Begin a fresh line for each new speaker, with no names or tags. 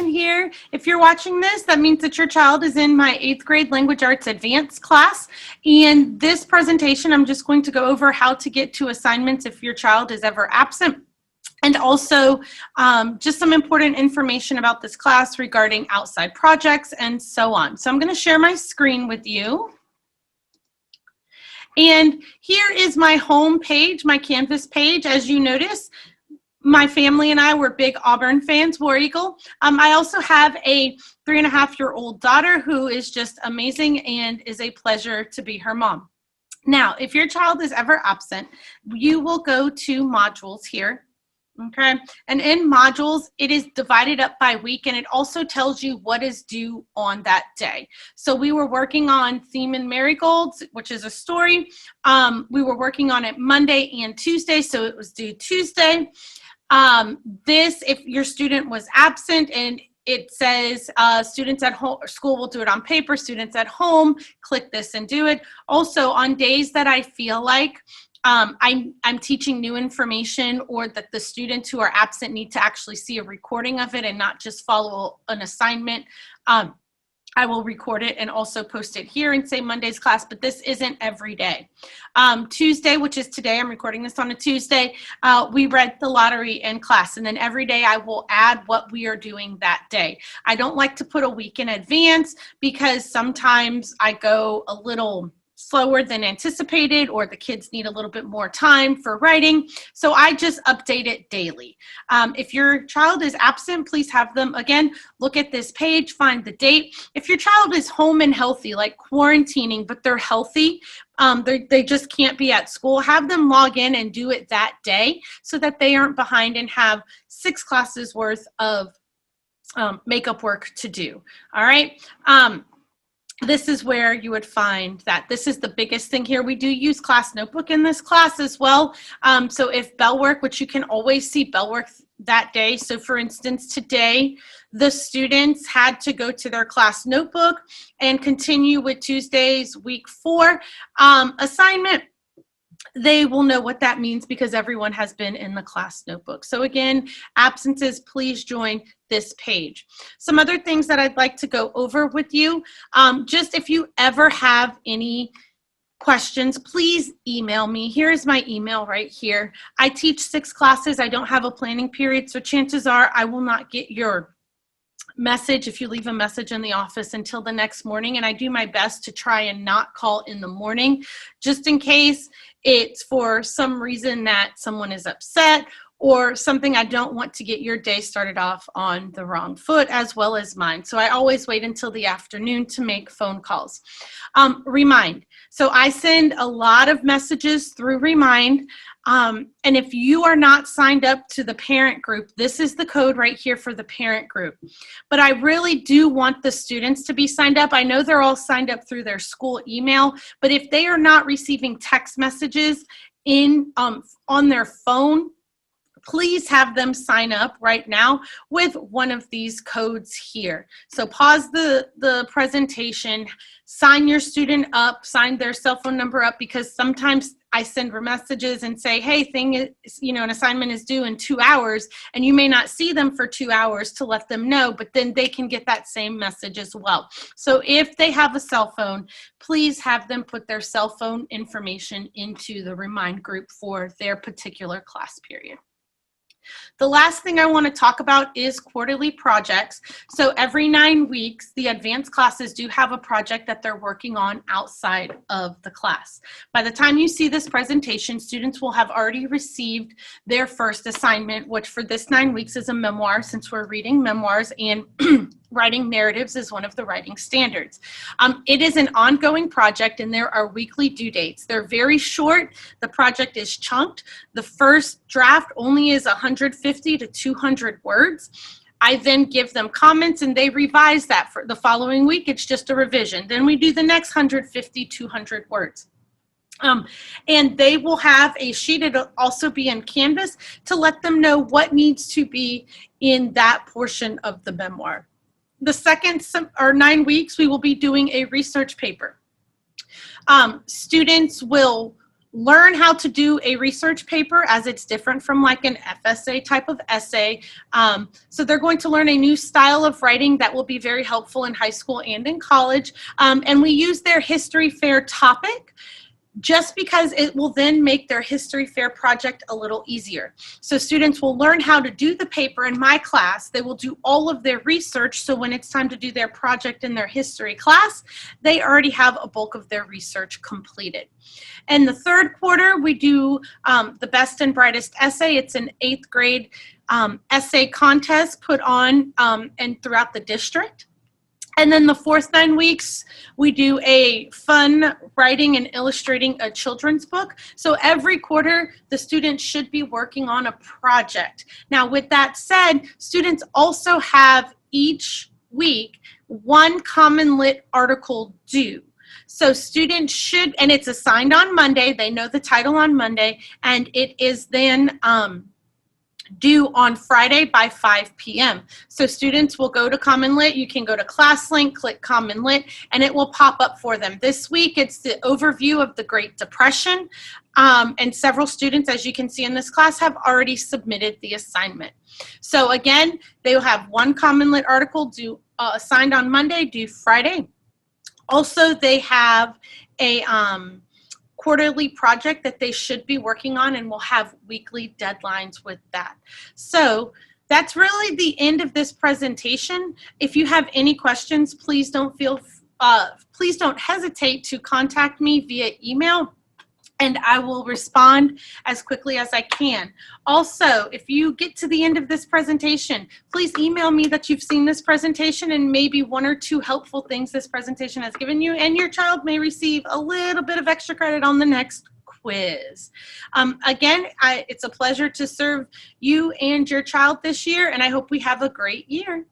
lesson here. If you're watching this, that means that your child is in my 8th grade Language Arts Advanced class. And this presentation, I'm just going to go over how to get to assignments if your child is ever absent. And also just some important information about this class regarding outside projects and so on. So I'm going to share my screen with you. And here is my home page, my Canvas page. As you notice, my family and I were big Auburn fans, War Eagle. I also have a 3.5-year-old daughter who is just amazing and is a pleasure to be her mom. Now, if your child is ever absent, you will go to modules here. Okay, and in modules, it is divided up by week, and it also tells you what is due on that day. So we were working on Theme and Marigolds, which is a story. We were working on it Monday and Tuesday, so it was due Tuesday. If your student was absent and it says students at home, school will do it on paper, students at home, click this and do it. Also, on days that I feel like I'm teaching new information or that the students who are absent need to actually see a recording of it and not just follow an assignment, I will record it and also post it here and say Monday's class, but this isn't every day. Tuesday, which is today, I'm recording this on a Tuesday, we read the lottery in class, and then every day I will add what we are doing that day. I don't like to put a week in advance because sometimes I go a little slower than anticipated, or the kids need a little bit more time for writing. So I just update it daily. If your child is absent, please have them, again, look at this page, find the date. If your child is home and healthy, like quarantining, but they're healthy, they just can't be at school, have them log in and do it that day so that they aren't behind and have 6 classes worth of makeup work to do. All right. This is where you would find that. This is the biggest thing here. We do use class notebook in this class as well. So if bell work, which you can always see bell work that day. So for instance, today, the students had to go to their class notebook and continue with Tuesday's week 4 assignment. They will know what that means because everyone has been in the class notebook. So again, absences, please join this page. Some other things that I'd like to go over with you, just if you ever have any questions, please email me. Here is my email right here. I teach 6 classes. I don't have a planning period, so chances are I will not get your message if you leave a message in the office until the next morning, and I do my best to try and not call in the morning just in case it's for some reason that someone is upset or something. I don't want to get your day started off on the wrong foot, as well as mine. So I always wait until the afternoon to make phone calls. Remind. So I send a lot of messages through Remind. And if you are not signed up to the parent group, this is the code right here for the parent group. But I really do want the students to be signed up. I know they're all signed up through their school email, but if they are not receiving text messages on their phone, please have them sign up right now with one of these codes here. So pause the presentation, sign your student up, sign their cell phone number up, because sometimes I send messages and say, hey, an assignment is due in 2 hours, and you may not see them for 2 hours to let them know, but then they can get that same message as well. So if they have a cell phone, please have them put their cell phone information into the Remind group for their particular class period. The last thing I want to talk about is quarterly projects. So every 9 weeks, the advanced classes do have a project that they're working on outside of the class. By the time you see this presentation, students will have already received their first assignment, which for this 9 weeks is a memoir, since we're reading memoirs, and writing narratives is one of the writing standards. It is an ongoing project, and there are weekly due dates. They're very short. The project is chunked. The first draft only is 150 to 200 words. I then give them comments, and they revise that for the following week. It's just a revision. Then we do the next 150, 200 words. And they will have a sheet. It'll also be in Canvas to let them know what needs to be in that portion of the memoir. The second 9 weeks, we will be doing a research paper. Students will learn how to do a research paper, as it's different from like an FSA type of essay. So they're going to learn a new style of writing that will be very helpful in high school and in college. And we use their history fair topic just because it will then make their history fair project a little easier. So students will learn how to do the paper in my class. They will do all of their research, so when it's time to do their project in their history class, they already have a bulk of their research completed. In the third quarter, we do the best and brightest essay. It's an 8th grade essay contest put on and throughout the district. And then the fourth 9 weeks, we do a fun writing and illustrating a children's book. So every quarter, the students should be working on a project. Now, with that said, students also have each week one Common Lit article due. So students should, and it's assigned on Monday, they know the title on Monday, and it is then due on Friday by 5 p.m. So students will go to Common Lit. You can go to ClassLink, click Common Lit, and it will pop up for them. This week, it's the overview of the Great Depression, and several students, as you can see in this class, have already submitted the assignment. So again, they will have one Common Lit article due assigned on Monday, due Friday. Also, they have a quarterly project that they should be working on, and we'll have weekly deadlines with that. So that's really the end of this presentation. If you have any questions, please don't hesitate to contact me via email, and I will respond as quickly as I can. Also, if you get to the end of this presentation, please email me that you've seen this presentation and maybe 1 or 2 helpful things this presentation has given you, and your child may receive a little bit of extra credit on the next quiz. Again, it's a pleasure to serve you and your child this year, and I hope we have a great year.